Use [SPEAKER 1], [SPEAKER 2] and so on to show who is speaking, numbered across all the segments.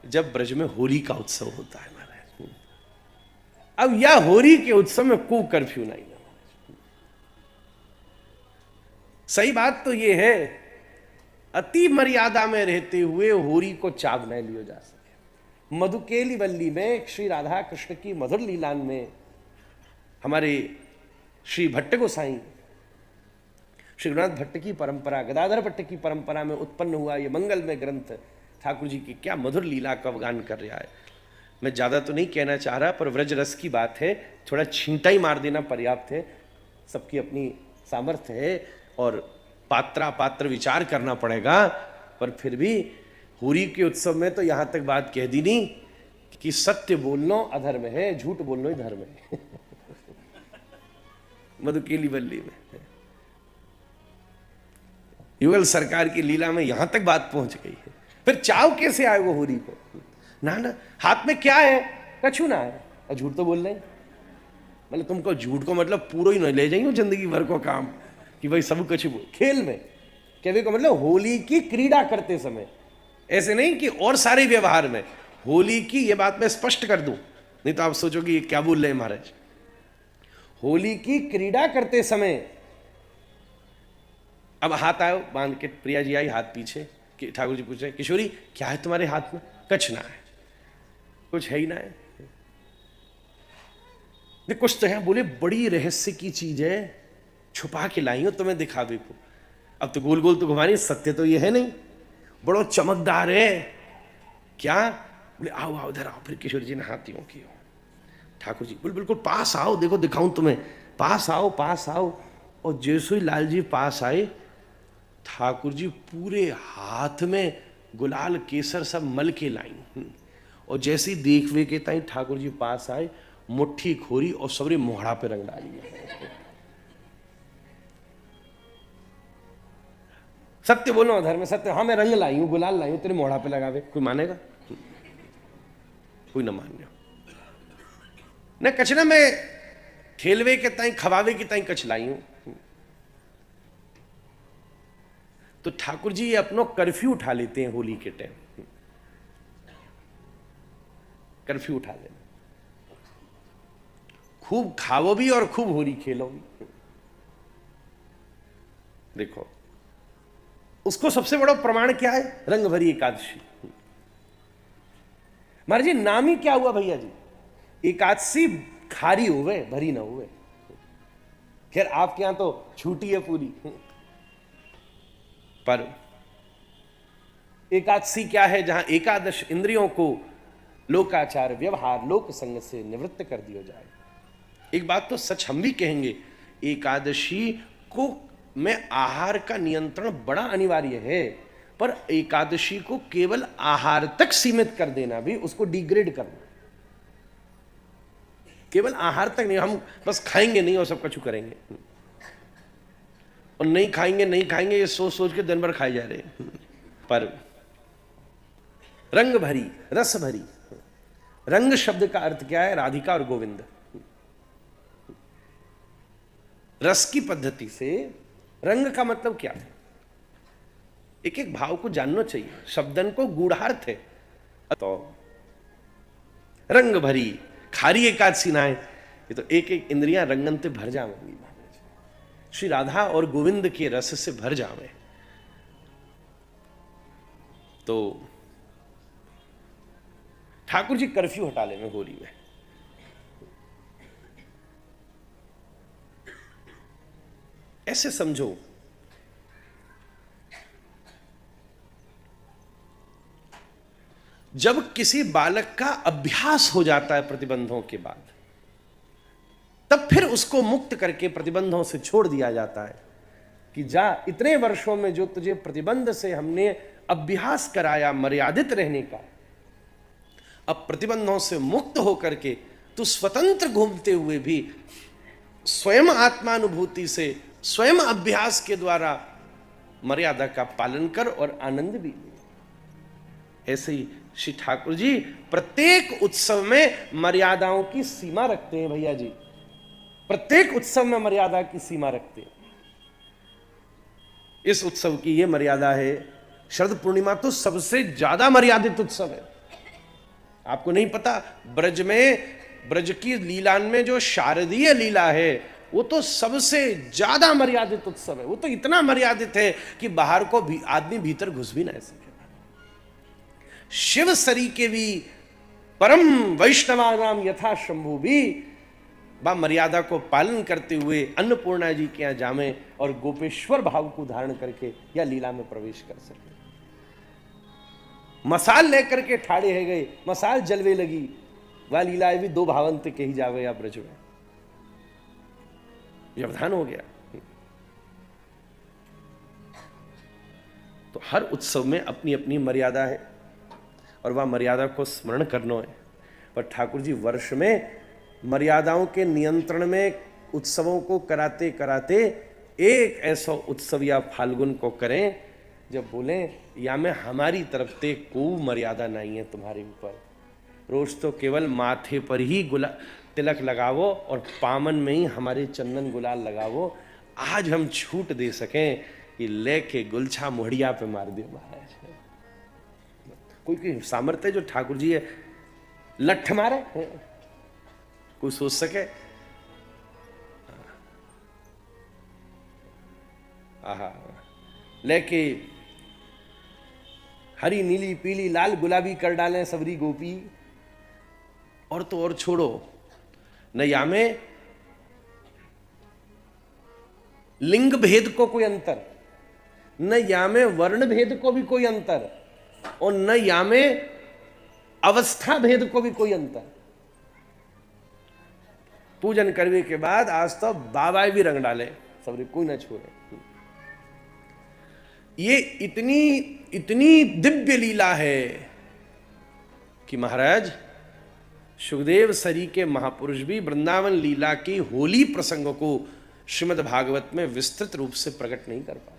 [SPEAKER 1] जब ब्रज में होली का उत्सव होता है महाराज। अब यह होली के उत्सव में कोई कर्फ्यू नहीं है। सही बात तो यह है, अति मर्यादा में रहते हुए होली को चाव नहीं लियो जा सके। मधुकेली वल्ली में श्री राधा कृष्ण की मधुर लीलान में हमारे श्री भट्ट गोसाई, श्री रघुनाथ भट्ट की परंपरा, गदाधर भट्ट की परंपरा में उत्पन्न हुआ ये मंगलमय ग्रंथ ठाकुर जी की क्या मधुर लीला का गान कर रहा है। मैं ज़्यादा तो नहीं कहना चाह रहा, पर व्रज रस की बात है, थोड़ा छींटा ही मार देना पर्याप्त है। सबकी अपनी सामर्थ्य है और पात्र विचार करना पड़ेगा। पर फिर भी होली के उत्सव में तो यहाँ तक बात कह दी नहीं कि सत्य बोलना अधर्म है, झूठ बोलना ही धर्म है। मधुकेली वल्ली में युगल सरकार की लीला में यहां तक बात पहुंच गई है। फिर चाव कैसे आए वो होली को? ना हाथ में क्या है? कछु ना है, और झूठ तो बोल रहे हैं। मतलब तुमको झूठ को मतलब पूरा ही न ले जाइए जिंदगी भर को काम कि भाई सब कुछ खेल में कहने को मतलब होली की क्रीड़ा करते समय, ऐसे नहीं कि और सारे व्यवहार में। होली की ये बात मैं स्पष्ट कर दूं, नहीं तो आप सोचोगे ये क्या बोल रहे हैं महाराज। होली की क्रीड़ा करते समय अब हाथ आयो बांध के, प्रिया जी आई हाथ पीछे कि ठाकुर जी पूछ रहे किशोरी क्या है तुम्हारे हाथ में? कछ ना है, कुछ है ही ना है। कुछ तो है, बोले बड़ी रहस्य की चीज है, छुपा के लाई हो तुम्हें दिखावे को। अब तो गोल गोल तो घुमानी, सत्य तो ये है नहीं, बड़ो चमकदार है। क्या? बोले आओ आओ इधर आओ। फिर किशोर जी ने हाथ यूं किया। ठाकुर जी बोले बिल्कुल पास आओ, देखो दिखाऊं तुम्हें, पास आओ पास आओ। और जैसे ही लाल जी पास आए, ठाकुर जी पूरे हाथ में गुलाल केसर सब मल के लाई। और जैसे ही देखवे के ताई ठाकुर जी पास आए, मुट्ठी खोरी और सबरे मोहड़ा पे रंग डाली। सत्य बोलो धर्म में सत्य। हाँ मैं रंग लाई हूं, गुलाल लाई हूं, तेरे मोहड़ा पे लगावे, कोई मानेगा? कोई ना मान्य। न कचना में खेलवे के ताई खवावे के ताई कच लाई हूं। तो ठाकुर जी अपनो कर्फ्यू उठा लेते हैं होली के टाइम। कर्फ्यू उठा लेना, खूब खाओ भी और खूब होली खेलो भी। देखो उसको सबसे बड़ा प्रमाण क्या है? रंग भरी एकादशी। महाराज जी नाम ही क्या हुआ भैया जी? एकादशी खारी हुए भरी ना हुए। खैर आपके यहां तो छूटी है पूरी, पर एकादशी क्या है? जहां एकादश इंद्रियों को लोकाचार व्यवहार लोक संग से निवृत्त कर दिया जाए। एक बात तो सच हम भी कहेंगे, एकादशी को में आहार का नियंत्रण बड़ा अनिवार्य है, पर एकादशी को केवल आहार तक सीमित कर देना भी उसको डिग्रेड करना। केवल आहार तक नहीं, हम बस खाएंगे नहीं और सब कुछ करेंगे, और नहीं खाएंगे ये सोच सोच के दिन भर खाए जा रहे हैं। पर रंग भरी रस भरी, रंग शब्द का अर्थ क्या है? राधिका और गोविंद। रस की पद्धति से रंग का मतलब क्या है? एक एक भाव को जानना चाहिए, शब्दन को गूढ़ार्थ है। तो रंग भरी खारी एकादशी ना है, ये तो एक एक इंद्रियां रंगन से भर जाएंगी। श्री राधा और गोविंद के रस से भर जावे। तो ठाकुर जी कर्फ्यू हटा लेंगे होली में। ऐसे समझो जब किसी बालक का अभ्यास हो जाता है प्रतिबंधों के बाद, तब फिर उसको मुक्त करके प्रतिबंधों से छोड़ दिया जाता है कि जा, इतने वर्षों में जो तुझे प्रतिबंध से हमने अभ्यास कराया मर्यादित रहने का, अब प्रतिबंधों से मुक्त होकर के तू स्वतंत्र घूमते हुए भी स्वयं आत्मानुभूति से स्वयं अभ्यास के द्वारा मर्यादा का पालन कर और आनंद भी ले। ऐसे ही श्री ठाकुर जी प्रत्येक उत्सव में मर्यादाओं की सीमा रखते हैं भैया जी। प्रत्येक उत्सव में मर्यादा की सीमा रखते हैं। इस उत्सव की यह मर्यादा है, शरद पूर्णिमा तो सबसे ज्यादा मर्यादित उत्सव है। आपको नहीं पता, ब्रज की लीलान में जो शारदीय लीला है वो तो सबसे ज्यादा मर्यादित उत्सव है। वो तो इतना मर्यादित है कि बाहर को भी आदमी भीतर घुस भी ना सके। शिव सरी के भी परम वैष्णवानाम यथा शंभु भी बा मर्यादा को पालन करते हुए अन्नपूर्णा जी के यहां जामे और गोपेश्वर भाव को धारण करके या लीला में प्रवेश कर सके। मसाल लेकर के ठाड़े है गए, मसाल जलवे लगी, वह लीला भी दो भावंत के ही जावे या ब्रज में, व्यवधान हो गया। तो हर उत्सव में अपनी अपनी मर्यादा है और वह मर्यादा को स्मरण करना है। पर ठाकुर जी वर्ष में मर्यादाओं के नियंत्रण में उत्सवों को कराते कराते एक ऐसा उत्सव या फाल्गुन को करें जब बोलें या में हमारी तरफ से कोई मर्यादा नहीं है तुम्हारे ऊपर, रोज तो केवल माथे पर ही तिलक लगावो और पामन में ही हमारे चंदन गुलाल लगावो। आज हम छूट दे सकें कि लेके गुलछा मोहड़िया पे मार दियो महाराज। कोई सामर्थ्य जो ठाकुर जी है लठ मारे, कोई सोच सके? आहा, लेके हरी नीली पीली लाल गुलाबी कर डालें सबरी गोपी। और तो और छोड़ो, न या में लिंग भेद को कोई अंतर, न या में वर्ण भेद को भी कोई अंतर, और न या में अवस्था भेद को भी कोई अंतर। पूजन करने के बाद आज तो बाबाई भी रंग डाले सबरी, कोई ना छोड़े। ये इतनी दिव्य लीला है कि महाराज सुखदेव सरी के महापुरुष भी वृंदावन लीला की होली प्रसंग को श्रीमद् भागवत में विस्तृत रूप से प्रकट नहीं कर पाए।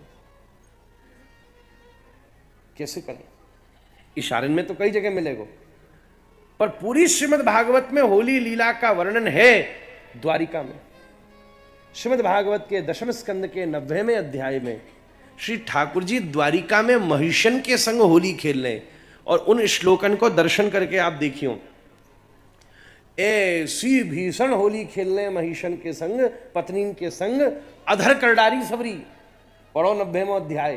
[SPEAKER 1] कैसे करें? इशारे में तो कई जगह मिलेगा, पर पूरी श्रीमद् भागवत में होली लीला का वर्णन है द्वारिका में। श्रीमद् भागवत के दशम स्कंद के 90वें अध्याय में श्री ठाकुर जी द्वारिका में महिषन के संग होली खेल रहे, और उन श्लोकन को दर्शन करके आप देखियो, ऐसी भीषण होली खेल रहे महिषन के संग, पत्नी के संग, अधर करडारी सबरी। पढ़ो 90वां अध्याय।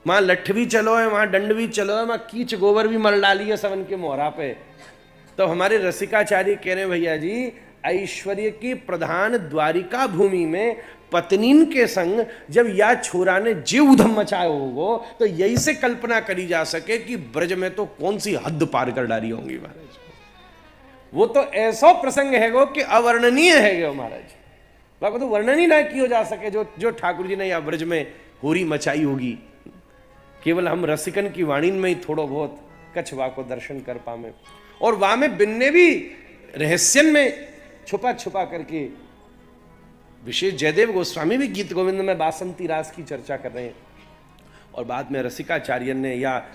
[SPEAKER 1] वहां लठ भी चलो है, वहां दंड भी चलो है, वहां कीच गोबर भी मर डाली है सबन के मोहरा पे। तो हमारे रसिकाचार्य कह रहे भैया जी, ऐश्वर्य की प्रधान द्वारिका भूमि में पत्नीन के संग जब या छोरा ने जीव उधम मचाए होगो, तो यही से कल्पना करी जा सके कि ब्रज में तो कौन सी हद पार कर डाली होंगी महाराज। वो तो ऐसा प्रसंग है गो कि अवर्णनीय है गो महाराज, बाकी तो वर्णन ही ना किया जा सके जो ठाकुर जी ने या ब्रज में होरी मचाई होगी। केवल हम रसिकन की वाणी में ही थोड़ा बहुत कछवा को दर्शन कर पावे, और वहां में बिन्ने भी रहस्यन में छुपा छुपा करके। विशेष जयदेव गोस्वामी भी गीत गोविंद में बासंती रास की चर्चा कर रहे हैं, और बाद में रसिकाचार्य ने या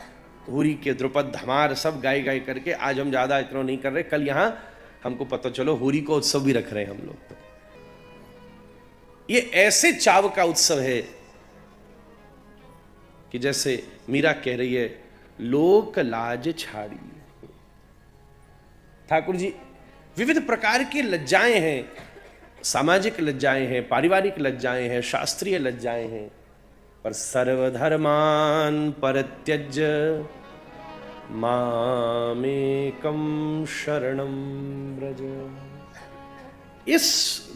[SPEAKER 1] होरी के द्रुपद धमार सब गाय करके। आज हम ज्यादा इतना नहीं कर रहे, कल यहां हमको पता चलो होरी को उत्सव भी रख रहे हैं हम लोग। तो ये ऐसे चाव का उत्सव है कि जैसे मीरा कह रही है, लोक लाज छाड़ी। ठाकुर जी विविध प्रकार की लज्जाएं हैं, सामाजिक लज्जाएं हैं, पारिवारिक लज्जाएं हैं, शास्त्रीय लज्जाएं हैं, पर सर्वधर्मान परित्यज्य मामेकं शरणं व्रज। इस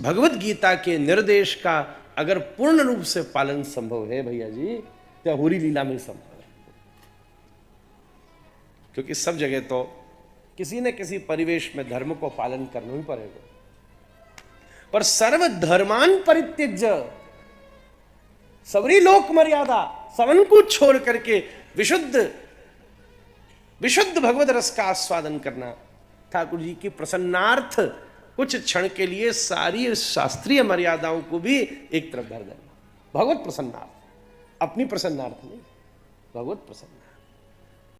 [SPEAKER 1] भगवत गीता के निर्देश का अगर पूर्ण रूप से पालन संभव है भैया जी, तो होरी लीला में संभव है। क्योंकि सब जगह तो किसी न किसी परिवेश में धर्म को पालन करना ही पड़ेगा। पर सर्वधर्मान परित्यज्य, सबरी लोक मर्यादा सबन को छोड़ करके विशुद्ध भगवत रस का आस्वादन करना, ठाकुर जी की प्रसन्नार्थ कुछ क्षण के लिए सारी शास्त्रीय मर्यादाओं को भी एक तरफ धर देना। भगवत प्रसन्नार्थ, अपनी प्रसन्नार्थ नहीं, भगवत प्रसन्नार्थ।